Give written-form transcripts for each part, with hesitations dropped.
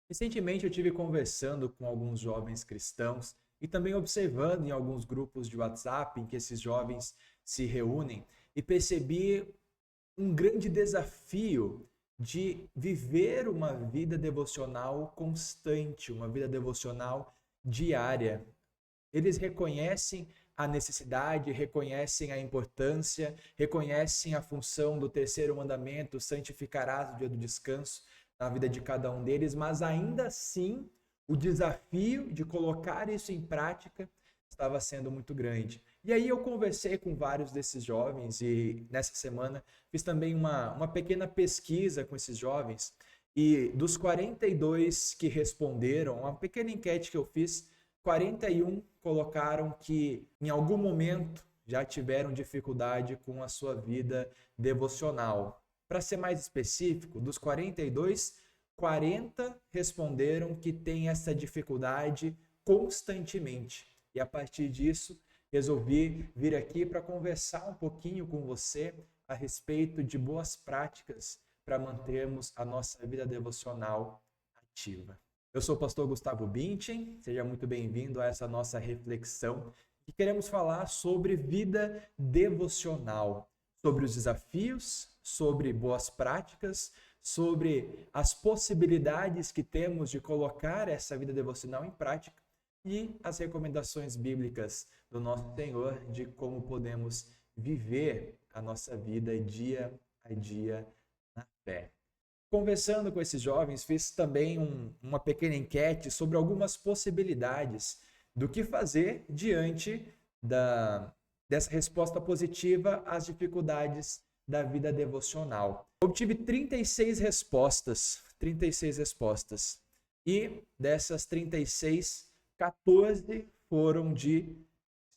Recentemente eu tive conversando com alguns jovens cristãos e também observando em alguns grupos de WhatsApp em que esses jovens se reúnem e percebi um grande desafio de viver uma vida devocional constante, uma vida devocional diária. Eles reconhecem a necessidade, reconhecem a importância, reconhecem a função do terceiro mandamento, santificarás o dia do descanso na vida de cada um deles, mas ainda assim o desafio de colocar isso em prática estava sendo muito grande. E aí eu conversei com vários desses jovens e nessa semana fiz também uma pequena pesquisa com esses jovens e dos 42 que responderam, uma pequena enquete que eu fiz, 41 colocaram que em algum momento já tiveram dificuldade com a sua vida devocional. Para ser mais específico, dos 42, 40 responderam que tem essa dificuldade constantemente. E a partir disso, resolvi vir aqui para conversar um pouquinho com você a respeito de boas práticas para mantermos a nossa vida devocional ativa. Eu sou o pastor Gustavo Bintin, seja muito bem-vindo a essa nossa reflexão e queremos falar sobre vida devocional, sobre os desafios, sobre boas práticas, sobre as possibilidades que temos de colocar essa vida devocional em prática e as recomendações bíblicas do nosso Senhor de como podemos viver a nossa vida dia a dia na fé. Conversando com esses jovens, fiz também uma pequena enquete sobre algumas possibilidades do que fazer diante dessa resposta positiva às dificuldades da vida devocional. Obtive 36 respostas, 36 respostas. E dessas 36, 14 foram de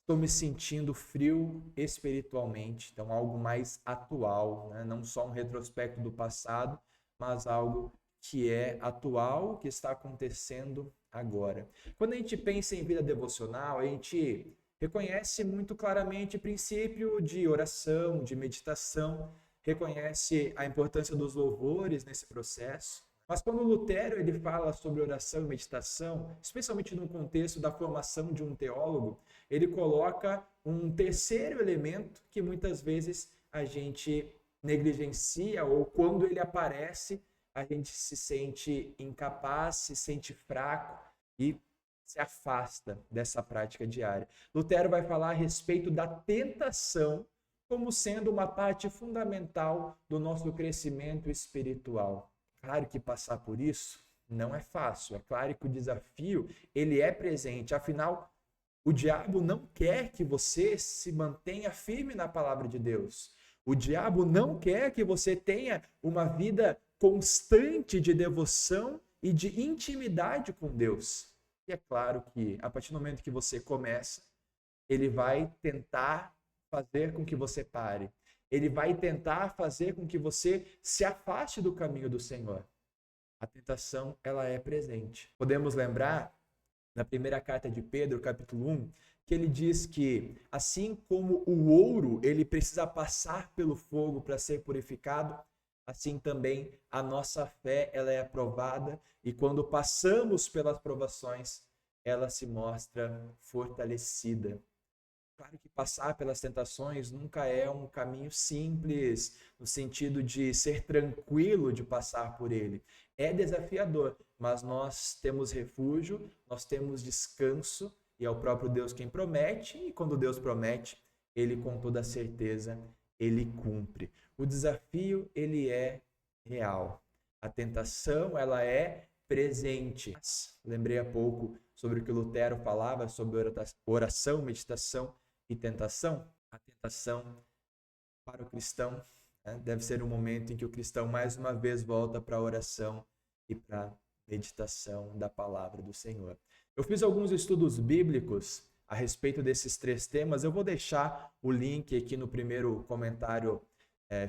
estou me sentindo frio espiritualmente, então algo mais atual, né? Não só um retrospecto do passado, mas algo que é atual, que está acontecendo agora. Quando a gente pensa em vida devocional, a gente reconhece muito claramente o princípio de oração, de meditação, reconhece a importância dos louvores nesse processo. Mas quando Lutero ele fala sobre oração e meditação, especialmente no contexto da formação de um teólogo, ele coloca um terceiro elemento que muitas vezes a gente negligencia ou quando ele aparece, a gente se sente incapaz, se sente fraco e se afasta dessa prática diária. Lutero vai falar a respeito da tentação como sendo uma parte fundamental do nosso crescimento espiritual. Claro que passar por isso não é fácil. É claro que o desafio ele é presente. Afinal, o diabo não quer que você se mantenha firme na palavra de Deus. O diabo não quer que você tenha uma vida constante de devoção e de intimidade com Deus. E é claro que a partir do momento que você começa, ele vai tentar fazer com que você pare. Ele vai tentar fazer com que você se afaste do caminho do Senhor. A tentação, ela é presente. Podemos lembrar, na primeira carta de Pedro, capítulo 1, que ele diz que, assim como o ouro, ele precisa passar pelo fogo para ser purificado, assim também a nossa fé, ela é aprovada e quando passamos pelas provações, ela se mostra fortalecida. Claro que passar pelas tentações nunca é um caminho simples, no sentido de ser tranquilo de passar por ele. É desafiador, mas nós temos refúgio, nós temos descanso, e é o próprio Deus quem promete, e quando Deus promete, ele com toda certeza, ele cumpre. O desafio, ele é real. A tentação, ela é presente. Lembrei há pouco sobre o que Lutero falava sobre oração, meditação e tentação. A tentação para o cristão, né, deve ser um momento em que o cristão mais uma vez volta para a oração e para a meditação da palavra do Senhor. Eu fiz alguns estudos bíblicos a respeito desses três temas. Eu vou deixar o link aqui no primeiro comentário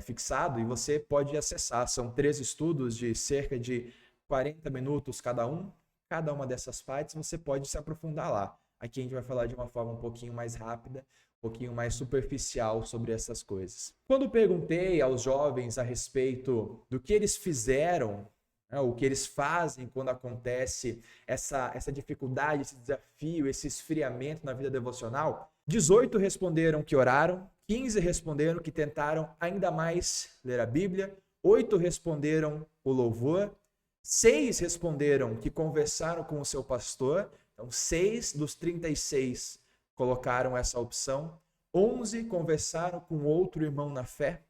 fixado e você pode acessar. São 3 estudos de cerca de 40 minutos cada um. Cada uma dessas partes você pode se aprofundar lá. Aqui a gente vai falar de uma forma um pouquinho mais rápida, um pouquinho mais superficial sobre essas coisas. Quando perguntei aos jovens a respeito do que eles fizeram né? O que eles fazem quando acontece essa dificuldade, esse desafio, esse esfriamento na vida devocional. 18 responderam que oraram, 15 responderam que tentaram ainda mais ler a Bíblia, 8 responderam o louvor, 6 responderam que conversaram com o seu pastor. Então, 6 dos 36 colocaram essa opção. 11 conversaram com outro irmão na fé.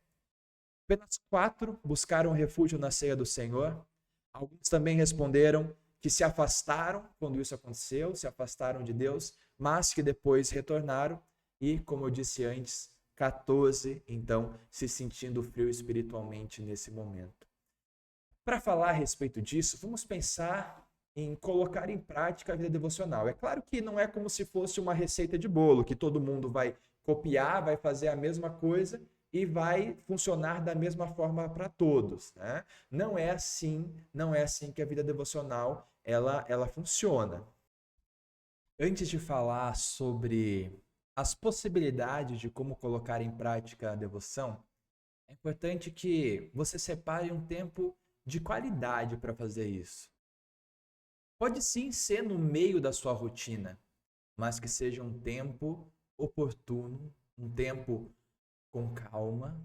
Apenas 4 buscaram refúgio na ceia do Senhor. Alguns também responderam que se afastaram quando isso aconteceu, se afastaram de Deus, mas que depois retornaram. E, como eu disse antes, 14, então, se sentindo frio espiritualmente nesse momento. Para falar a respeito disso, vamos pensar em colocar em prática a vida devocional. É claro que não é como se fosse uma receita de bolo, que todo mundo vai copiar, vai fazer a mesma coisa e vai funcionar da mesma forma para todos, né? Não é assim que a vida devocional ela funciona. Antes de falar sobre as possibilidades de como colocar em prática a devoção, é importante que você separe um tempo de qualidade para fazer isso. Pode sim ser no meio da sua rotina, mas que seja um tempo oportuno, um tempo com calma,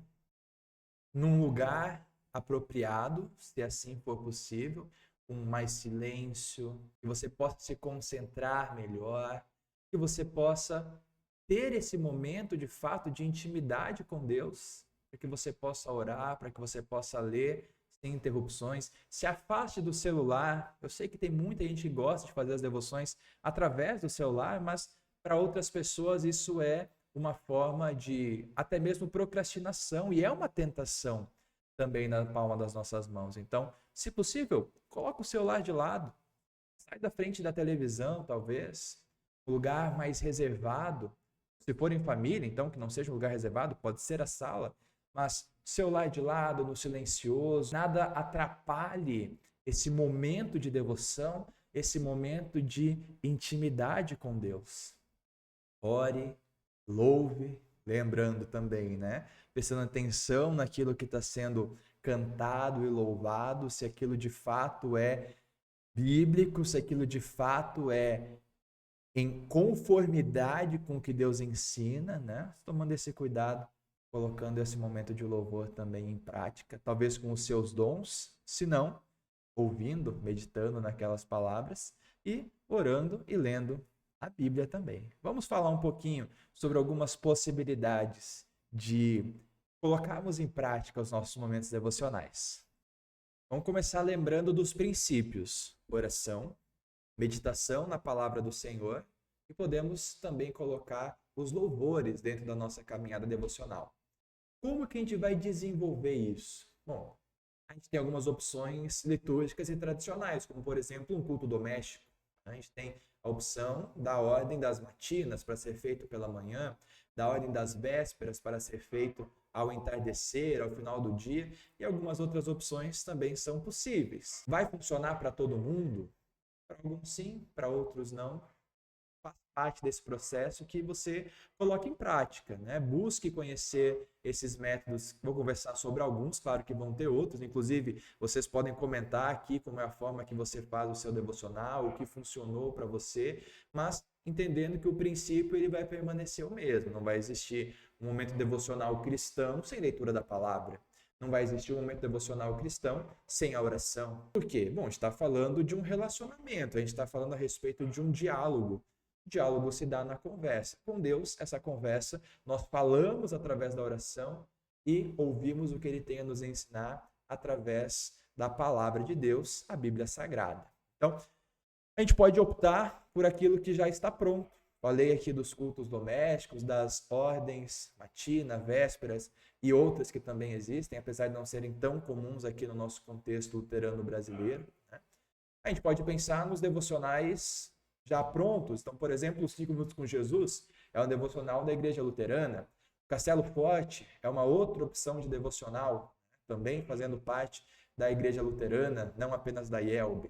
num lugar apropriado, se assim for possível, com mais silêncio, que você possa se concentrar melhor, que você possa ter esse momento de fato de intimidade com Deus, para que você possa orar, para que você possa ler sem interrupções. Se afaste do celular. Eu sei que tem muita gente que gosta de fazer as devoções através do celular, mas para outras pessoas isso é uma forma de até mesmo procrastinação e é uma tentação também na palma das nossas mãos. Então, se possível, coloca o celular de lado, sai da frente da televisão, talvez, um lugar mais reservado. Se for em família, então, que não seja um lugar reservado, pode ser a sala, mas celular de lado, no silencioso, nada atrapalhe esse momento de devoção, esse momento de intimidade com Deus. Ore, louve, lembrando também, né? Prestando atenção naquilo que está sendo cantado e louvado, se aquilo de fato é bíblico, se aquilo de fato é em conformidade com o que Deus ensina, né? Tomando esse cuidado, colocando esse momento de louvor também em prática, talvez com os seus dons, se não, ouvindo, meditando naquelas palavras e orando e lendo a Bíblia também. Vamos falar um pouquinho sobre algumas possibilidades de colocarmos em prática os nossos momentos devocionais. Vamos começar lembrando dos princípios: oração, meditação na palavra do Senhor, e podemos também colocar os louvores dentro da nossa caminhada devocional. Como que a gente vai desenvolver isso? Bom, a gente tem algumas opções litúrgicas e tradicionais, como por exemplo um culto doméstico. A gente tem a opção da ordem das matinas para ser feito pela manhã, da ordem das vésperas para ser feito ao entardecer, ao final do dia, e algumas outras opções também são possíveis. Vai funcionar para todo mundo? Para alguns sim, para outros não. Faz parte desse processo que você coloque em prática, né? Busque conhecer esses métodos. Vou conversar sobre alguns, claro que vão ter outros. Inclusive, vocês podem comentar aqui como é a forma que você faz o seu devocional, o que funcionou para você, mas entendendo que o princípio ele vai permanecer o mesmo. Não vai existir um momento devocional cristão sem leitura da palavra. Não vai existir um momento devocional cristão sem a oração. Por quê? Bom, a gente está falando de um relacionamento, a gente está falando a respeito de um diálogo. O diálogo se dá na conversa. Com Deus, essa conversa, nós falamos através da oração e ouvimos o que Ele tem a nos ensinar através da palavra de Deus, a Bíblia Sagrada. Então, a gente pode optar por aquilo que já está pronto. Falei aqui dos cultos domésticos, das ordens, matina, vésperas e outras que também existem, apesar de não serem tão comuns aqui no nosso contexto luterano brasileiro, né? A gente pode pensar nos devocionais já prontos. Então, por exemplo, os 5 minutos com Jesus é um devocional da Igreja Luterana. O Castelo Forte é uma outra opção de devocional, também fazendo parte da Igreja Luterana, não apenas da IELB.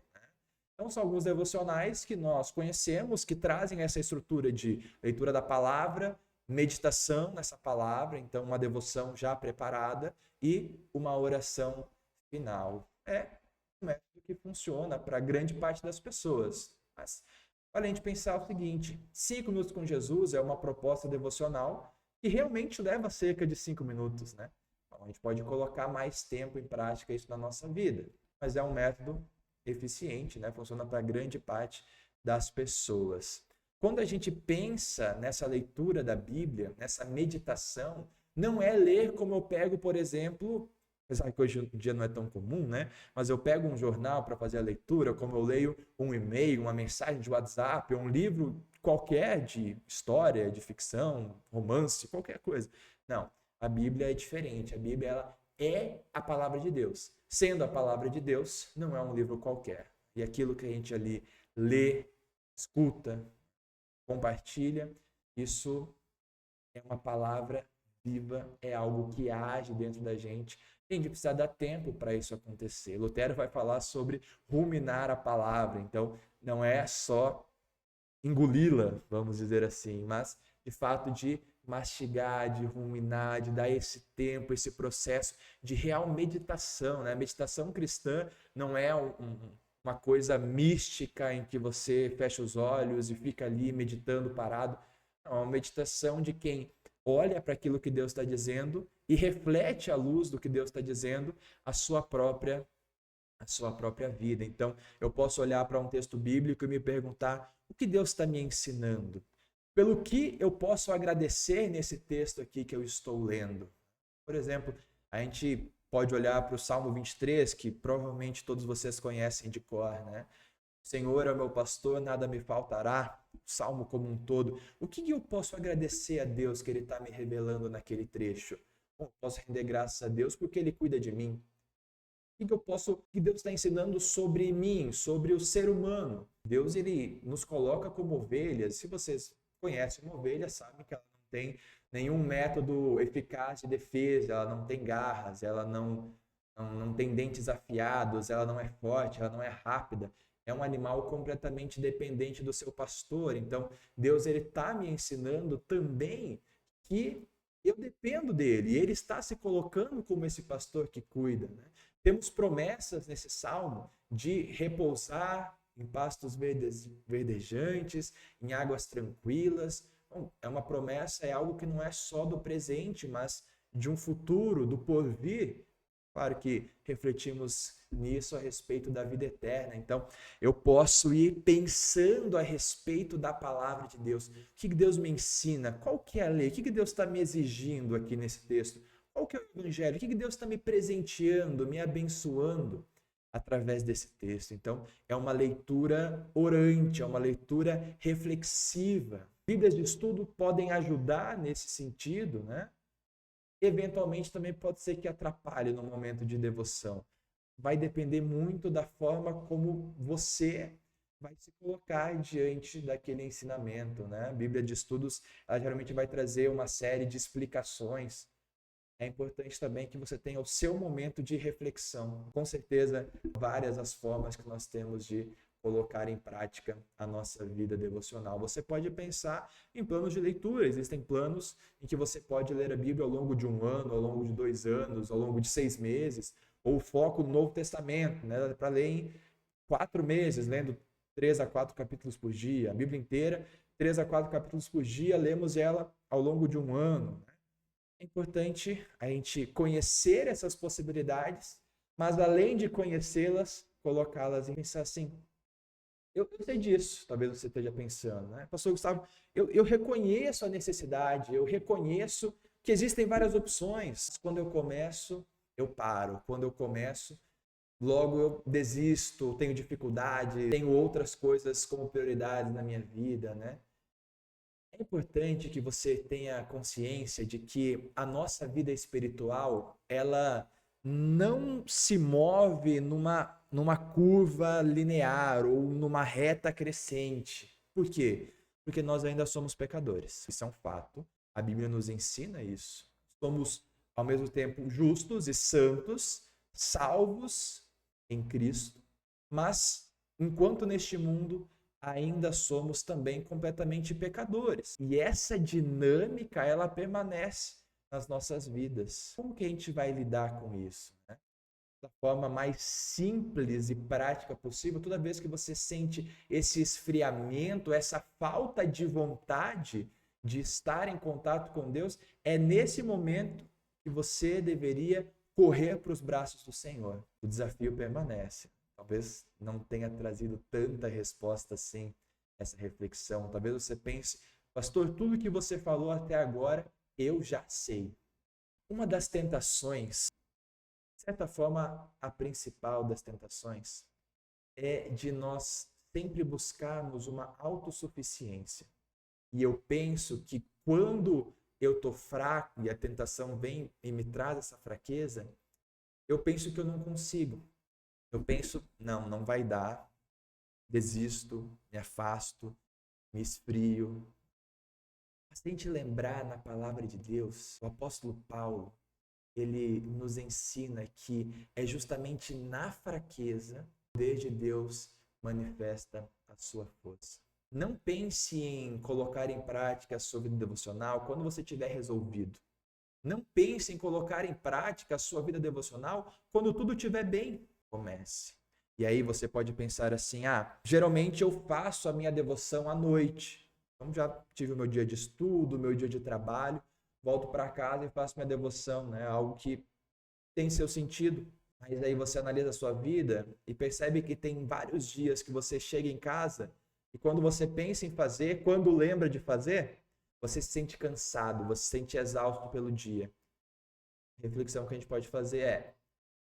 Então, são alguns devocionais que nós conhecemos, que trazem essa estrutura de leitura da palavra, meditação nessa palavra, então uma devoção já preparada e uma oração final. É um método que funciona para grande parte das pessoas. Mas vale a gente pensar o seguinte: 5 minutos com Jesus é uma proposta devocional que realmente leva cerca de 5 minutos, né? Então, a gente pode colocar mais tempo em prática isso na nossa vida, mas é um método eficiente, né? Funciona para grande parte das pessoas. Quando a gente pensa nessa leitura da Bíblia, nessa meditação, não é ler como eu pego, por exemplo, apesar que hoje em dia não é tão comum, né? Mas eu pego um jornal para fazer a leitura, como eu leio um e-mail, uma mensagem de WhatsApp, um livro qualquer de história, de ficção, romance, qualquer coisa. Não, a Bíblia é diferente. A Bíblia ela é a palavra de Deus. Sendo a palavra de Deus, não é um livro qualquer. E aquilo que a gente ali lê, escuta, compartilha, isso é uma palavra viva, é algo que age dentro da gente. A gente precisa dar tempo para isso acontecer. Lutero vai falar sobre ruminar a palavra, então não é só engoli-la, vamos dizer assim, mas de fato de mastigar, de ruminar, de dar esse tempo, esse processo de real meditação, né? A meditação cristã não é uma coisa mística em que você fecha os olhos e fica ali meditando parado. Não, é uma meditação de quem olha para aquilo que Deus está dizendo e reflete à luz do que Deus está dizendo a sua própria vida. Então, eu posso olhar para um texto bíblico e me perguntar o que Deus está me ensinando. Pelo que eu posso agradecer nesse texto aqui que eu estou lendo. Por exemplo, a gente pode olhar para o Salmo 23, que provavelmente todos vocês conhecem de cor, né? Senhor é o meu pastor, nada me faltará. O Salmo como um todo. O que eu posso agradecer a Deus que Ele está me revelando naquele trecho? Bom, posso render graças a Deus porque Ele cuida de mim. O que Deus está ensinando sobre mim, sobre o ser humano? Deus, Ele nos coloca como ovelhas. Se vocês conhecem uma ovelha, sabem que ela não tem nenhum método eficaz de defesa, ela não tem garras, ela não tem dentes afiados, ela não é forte, ela não é rápida. É um animal completamente dependente do seu pastor. Então, Deus ele está me ensinando também que eu dependo dele. Ele está se colocando como esse pastor que cuida, né? Temos promessas nesse salmo de repousar em pastos verdejantes, em águas tranquilas. Bom, é uma promessa, é algo que não é só do presente, mas de um futuro, do porvir. Claro que refletimos nisso a respeito da vida eterna. Então, eu posso ir pensando a respeito da palavra de Deus. O que Deus me ensina? Qual que é a lei? O que Deus está me exigindo aqui nesse texto? Qual que é o evangelho? O que Deus está me presenteando, me abençoando através desse texto? Então, é uma leitura orante, é uma leitura reflexiva. Bíblias de estudo podem ajudar nesse sentido, né? Eventualmente também pode ser que atrapalhe no momento de devoção. Vai depender muito da forma como você vai se colocar diante daquele ensinamento, né? A Bíblia de Estudos, ela geralmente vai trazer uma série de explicações. É importante também que você tenha o seu momento de reflexão. Com certeza, várias as formas que nós temos de colocar em prática a nossa vida devocional. Você pode pensar em planos de leitura. Existem planos em que você pode ler a Bíblia ao longo de 1 ano, ao longo de 2 anos, ao longo de 6 meses, ou foco no Novo Testamento, né? Para ler em 4 meses, lendo 3 a 4 capítulos por dia. A Bíblia inteira, 3 a 4 capítulos por dia, lemos ela ao longo de 1 ano. É importante a gente conhecer essas possibilidades, mas além de conhecê-las, colocá-las e pensar assim, eu sei disso, talvez você esteja pensando, né? Pastor Gustavo, eu reconheço a necessidade, eu reconheço que existem várias opções. Quando eu começo, eu paro. Quando eu começo, logo eu desisto, tenho dificuldade, tenho outras coisas como prioridades na minha vida, né? É importante que você tenha consciência de que a nossa vida espiritual, ela não se move numa curva linear ou numa reta crescente. Por quê? Porque nós ainda somos pecadores. Isso é um fato. A Bíblia nos ensina isso. Somos, ao mesmo tempo, justos e santos, salvos em Cristo, mas, enquanto neste mundo, ainda somos também completamente pecadores. E essa dinâmica, ela permanece nas nossas vidas. Como que a gente vai lidar com isso, né? da forma mais simples e prática possível, toda vez que você sente esse esfriamento, essa falta de vontade de estar em contato com Deus, é nesse momento que você deveria correr para os braços do Senhor. O desafio permanece. Talvez não tenha trazido tanta resposta assim, essa reflexão. Talvez você pense, pastor, tudo que você falou até agora, eu já sei. Uma das tentações, de certa forma, a principal das tentações, é de nós sempre buscarmos uma autossuficiência. E eu penso que quando eu estou fraco e a tentação vem e me traz essa fraqueza, eu penso que eu não consigo. Eu penso, não vai dar, desisto, me afasto, me esfrio. Mas se a gente lembrar na palavra de Deus, o apóstolo Paulo, ele nos ensina que é justamente na fraqueza que o poder de Deus manifesta a sua força. Não pense em colocar em prática a sua vida devocional quando você tiver resolvido. Não pense em colocar em prática a sua vida devocional quando tudo estiver bem. Comece. E aí você pode pensar assim, geralmente eu faço a minha devoção à noite. Então já tive o meu dia de estudo, o meu dia de trabalho, volto para casa e faço minha devoção, né? Algo que tem seu sentido. Mas aí você analisa a sua vida e percebe que tem vários dias que você chega em casa e quando você pensa em fazer, quando lembra de fazer, você se sente cansado, você se sente exausto pelo dia. A reflexão que a gente pode fazer é,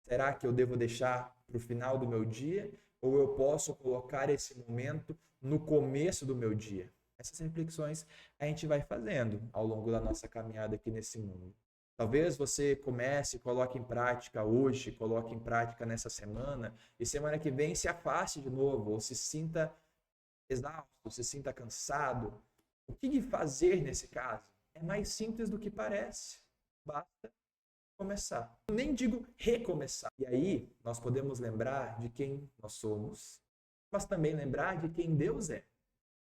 será que eu devo deixar para o final do meu dia ou eu posso colocar esse momento no começo do meu dia? Essas reflexões a gente vai fazendo ao longo da nossa caminhada aqui nesse mundo. Talvez você comece, coloque em prática hoje, coloque em prática nessa semana e semana que vem se afaste de novo ou se sinta exausto, se sinta cansado. O que fazer nesse caso? É mais simples do que parece. Basta começar. Eu nem digo recomeçar. E aí nós podemos lembrar de quem nós somos, mas também lembrar de quem Deus é.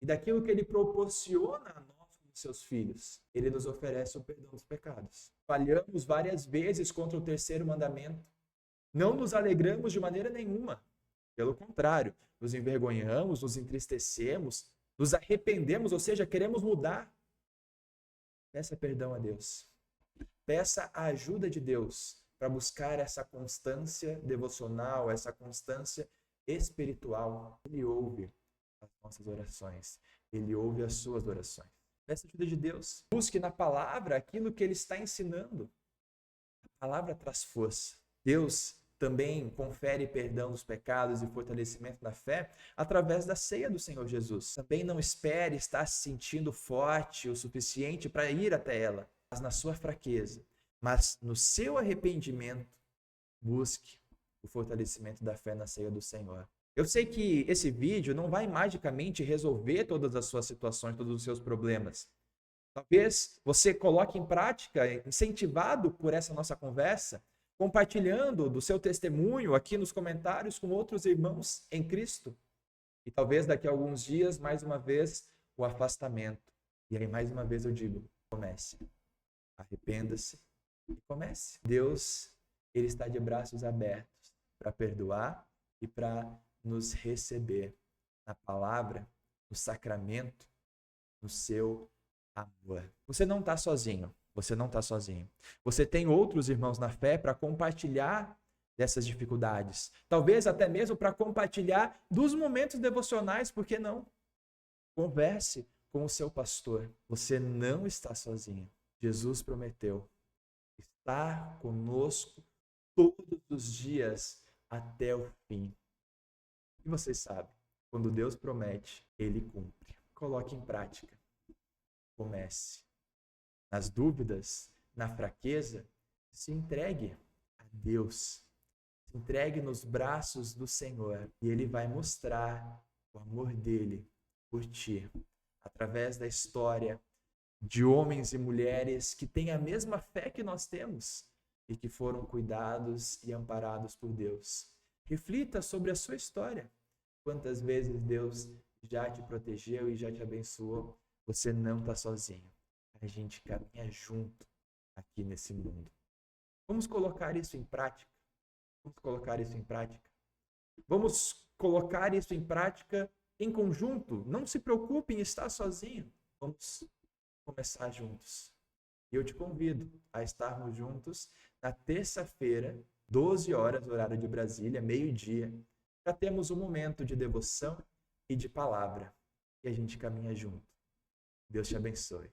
E daquilo que Ele proporciona a nós como seus filhos. Ele nos oferece o perdão dos pecados. Falhamos várias vezes contra o terceiro mandamento. Não nos alegramos de maneira nenhuma. Pelo contrário, nos envergonhamos, nos entristecemos, nos arrependemos, ou seja, queremos mudar. Peça perdão a Deus. Peça a ajuda de Deus para buscar essa constância devocional, essa constância espiritual. Ele ouve as nossas orações. Ele ouve as suas orações. Peça a ajuda de Deus. Busque na palavra aquilo que Ele está ensinando. A palavra traz força. Deus também confere perdão dos pecados e fortalecimento da fé através da ceia do Senhor Jesus. Também não espere estar se sentindo forte o suficiente para ir até ela, mas na sua fraqueza, mas no seu arrependimento, busque o fortalecimento da fé na ceia do Senhor. Eu sei que esse vídeo não vai magicamente resolver todas as suas situações, todos os seus problemas. Talvez você coloque em prática, incentivado por essa nossa conversa, compartilhando do seu testemunho aqui nos comentários com outros irmãos em Cristo. E talvez daqui a alguns dias, mais uma vez, o afastamento. E aí, mais uma vez eu digo, comece. Arrependa-se e comece. Deus, Ele está de braços abertos para perdoar e para nos receber na palavra, no sacramento, no seu amor. Você não está sozinho. Você não está sozinho. Você tem outros irmãos na fé para compartilhar dessas dificuldades. Talvez até mesmo para compartilhar dos momentos devocionais, por que não? Converse com o seu pastor. Você não está sozinho. Jesus prometeu estar conosco todos os dias até o fim. E você sabe, quando Deus promete, Ele cumpre. Coloque em prática. Comece. Nas dúvidas, na fraqueza, se entregue a Deus. Se entregue nos braços do Senhor e Ele vai mostrar o amor dele por ti, através da história de homens e mulheres que têm a mesma fé que nós temos e que foram cuidados e amparados por Deus. Reflita sobre a sua história. Quantas vezes Deus já te protegeu e já te abençoou. Você não está sozinho. A gente caminha junto aqui nesse mundo. Vamos colocar isso em prática. Vamos colocar isso em prática. Vamos colocar isso em prática em conjunto. Não se preocupe em estar sozinho. Vamos começar juntos. E eu te convido a estarmos juntos na terça-feira, 12 horas, horário de Brasília, meio-dia, para termos um momento de devoção e de palavra. E a gente caminha junto. Deus te abençoe.